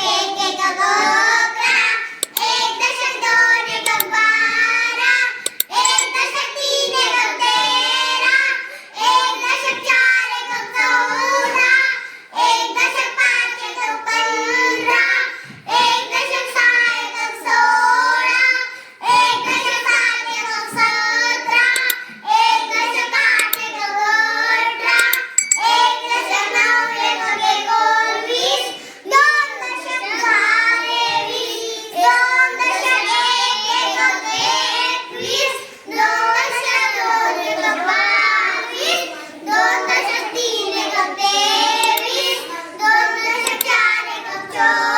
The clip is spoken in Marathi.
एक एकक अकरा, एक दशक दोन एकक बारा, एक दशक तीन एकक तेरा, एक दशक चार एकक चौदा, एक दशक पाच एकक 15, एक दशक सहा एकक 16, एक दशक सात एकक 17, एक दशक आठ एकक 18, एक दशक नऊ एकक 19, दोन दशक 22, दोन दशक एक एकक 21, दोन दशक दोन एकक 22, दोन दशक तीन एकक 23, दोन दशक चार एकक 24.